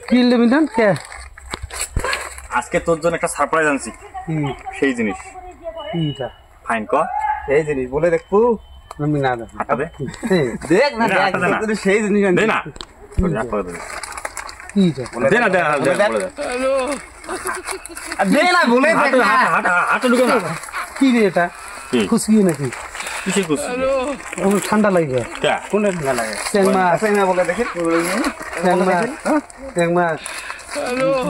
কি লেমিনান কে আজকে তোর জন্য একটা সারপ্রাইজ আনছি সেই জিনিস এইটা ফাইন ক এই জিনিস বলে দেখবো আমি না দেখ হাঁটা দে দেখ না না, হাঁটা দে না। দেখ সেই জিনিস দে না এইটা দে না দে না, দে না, বলে দে। দে না বলে দেখ হাঁটা না হাঁটা হাঁটা ঢুকে না কি রে এটা কি? খুশকি নাকি কিসের খুশি আমার ঠান্ডা লাগে কে কোন ঠান্ডা লাগে ট্যাং মাছ আছে না বলে দেখে ট্যাং মাছ ট্যাং মাছ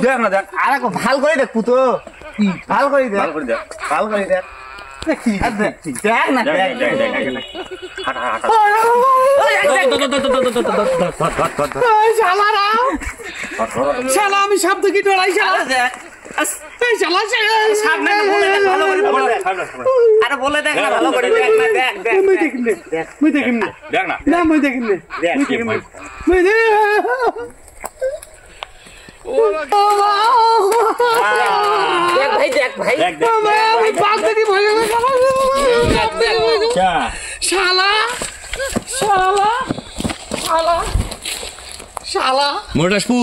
দেখ না দেখ আরে ভাল করে দেখ পুতো কি ভাল করে দেখ ভালো করে দেখ ভাল করে দেখ কি আর দেখ দেখ না দেখ দেখ দেখ দেখ দেখ দেখ হাঁটা হাঁটা শালারা শালা আমি সাপ দেখি ডরাই শালা দেখ এই শালা সামনে বলে দেখ ভালো করে বলে দেখ আরে বলে দেখ না ভালো করে দেখ না দেখ দেখ মই দেখিম নে মই দেখিম নে দেখ না না মই দেখিম নে দেখ মই দেখিম নে মই দে দেখ ভাই দেখ ভাই দেখ দেখ আমি বাঘ দেখি ভয় লাগে কে শালা শালা শালা শালা মোড়া আসবো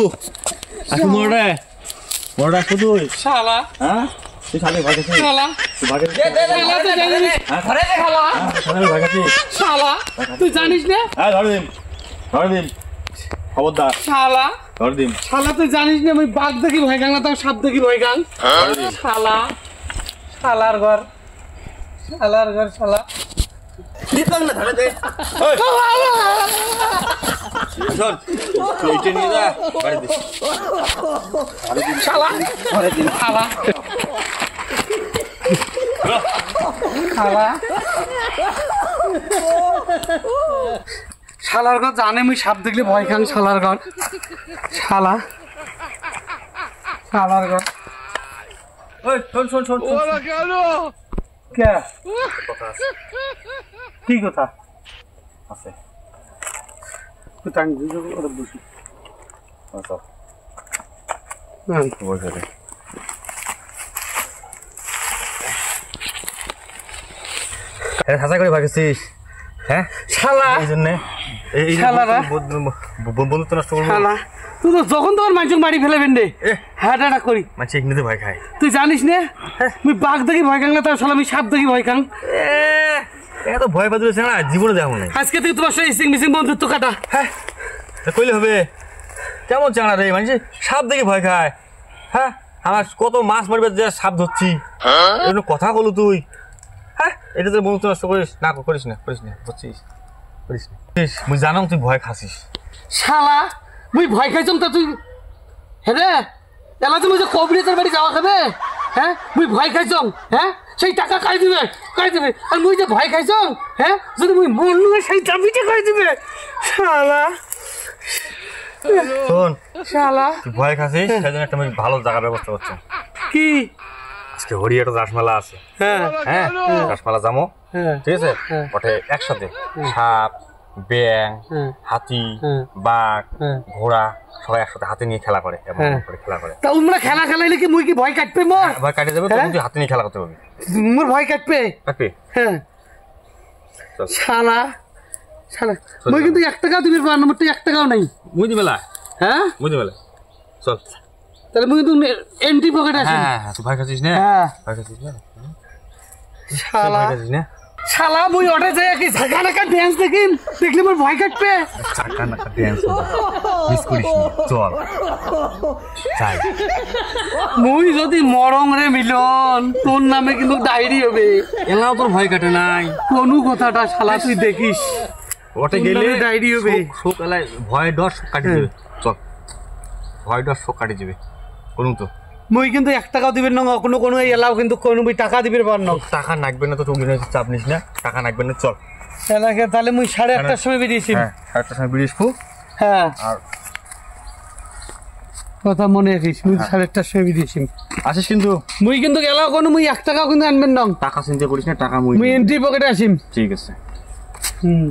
আসবো মোড়া মোড়া আসবো তুই শালা হ্যাঁ তুই সাথে ভাগ আছিস শালা তুই ভাগ আছিস শালা তুই জানিস ঘরে দেখ শালা সাথে ভাগ আছিস শালা তুই জানিস না হ্যাঁ ধরে দিন খবরদার শালা ধরে দিন শালা তুই জানিস না আমি বাঘ দেখি ভয় গাং না তো সাপ দেখি ভয় গাং শালা শালার ঘর শালার ঘর শালা দিতাম না ধরে দে শোন তুই এটা নিয়ে যা বাড়ি দে শালা ঘরে দিন শালা শালা শালার ঘর জানে আমি সাপ দেখলে ভয় খান শালার ঘর শালা শালার ঘর ওই শোন শোন শোন কে কি কথা আছে তুই টাইম বুঝে ওরা বুঝি আচ্ছা হ্যাঁ বসে দে হ্যাঁ হাসা করে ভাগছিস হ্যাঁ শালা এই জন্য এই শালারা। বন্ধুত্ব নষ্ট করবো শালা তুই তো যখন তখন মানুষ মারি ফেলেবেন রে হাঁটাটা করি মানে এমনিতে ভয় খায় তুই জানিস না তুই বাঘ দেখি ভয় খাং না তার শালা আমি সাপ দেখি ভয় খাং এত ভয় পাচ্ছে না জীবনে দেখো নাই আজকে তুই তোমার সাথে ইসিং মিসিং বন্ধুত্ব কাটা হ্যাঁ কইলে হবে কেমন চাঙা রে মানে সাপ দেখে ভয় খায় হ্যাঁ আমার কত মাছ মারবে যে সাপ ধরছি এরকম কথা বলো তুই হ্যাঁ এটা তো বন্ধুত্ব নষ্ট করিস না করিস না বুঝছিস করিস না মুই জানাম তুই ভয় খাসিস শালা মুই ভয় খাইছম তা তুই হ্যাঁ রে এলা তুমি যে কবিরাজের বাড়ি যাওয়া খাবে হ্যাঁ মুই ভয় খাইছম হ্যাঁ সেই টাকা খাই দিবে আর মুই যে ভয় খাইছম হ্যাঁ যদি মুই মরলু সেই চাবিটা খাই দিবে শালা শোন শালা তুই ভয় খাসিস সেই জন্য একটা আমি ভালো জায়গার ব্যবস্থা করছি কি আজকে হরিয়াটা রাসমেলা আছে হ্যাঁ হ্যাঁ রাসমেলা যাবো হ্যাঁ ঠিক আছে হ্যাঁ। ওঠে একসাথে সাপ ব্যাং হ্যাঁ। হাতি হ্যাঁ। বাঘ হ্যাঁ। ঘোড়া সবাই একসাথে হাতে নিয়ে খেলা করে এবং হ্যাঁ। করে খেলা করে তা উমরা খেলা খেলাইলে কি মুই কি ভয় কাটবে মোর ভয় কাটে যাবে হ্যাঁ? তখন তুই হাতে নিয়ে খেলা করতে পারবি মোর ভয় কাটবে কাটবি হ্যাঁ চল। শালা শালা চল, মুই চল। কিন্তু 1 টাকাও দিবি পার নম্বর তো 1 টাকাও নাই বুঝতে পেলা হ্যাঁ বুঝতে পেলা চল তাহলে মুই কিন্তু এন্ট্রি পকেট আছে হ্যাঁ হ্যাঁ তুই ভয় খাচ্ছিস না হ্যাঁ ভয় খাচ্ছিস না শালা ভয় খাচ্ছিস না শালা মুই ওটা যাই কি ঝাঁকা নাকা ড্যান্স দেখিন দেখলে মোর ভয় কাটবে চাকা নাকা ড্যান্স মিস করিস না চল যাই মুই যদি মরং রে মিলন তোর নামে কিন্তু ডায়েরি হবে এলাও তোর ভয় কাটে নাই কোন কথাটা শালা তুই দেখিস ওটা তোর গেলে নামে ডায়েরি হবে শোক এলাই ভয় ডর শোক কাটি যাবে চল ভয় ডর শোক কাটি যাবে করুন তো মুই কিন্তু 1 টাকাও দিবেন না কোনো এই এলাও কিন্তু কোনো মুই টাকা দিবের পার না টাকা নাকবে না তো তুমি চাপ নিস না টাকা নাকবে না চল শালাকে তাহলে মুই 1:30টার সময় বেরিয়েছি হ্যাঁ একটা সময় বিড়িস ফু হ্যাঁ আর কথা মনে রাখিস মুই 1:30টার সময় বেরিয়েছি আসিস কিন্তু মুই কিন্তু এলাও কোনো মুই 1 টাকাও কিন্তু আনবেন না টাকা চিন্তা করিস না টাকা মুই মুই এন্ট্রি পকেটে আসিম ঠিক আছে হুম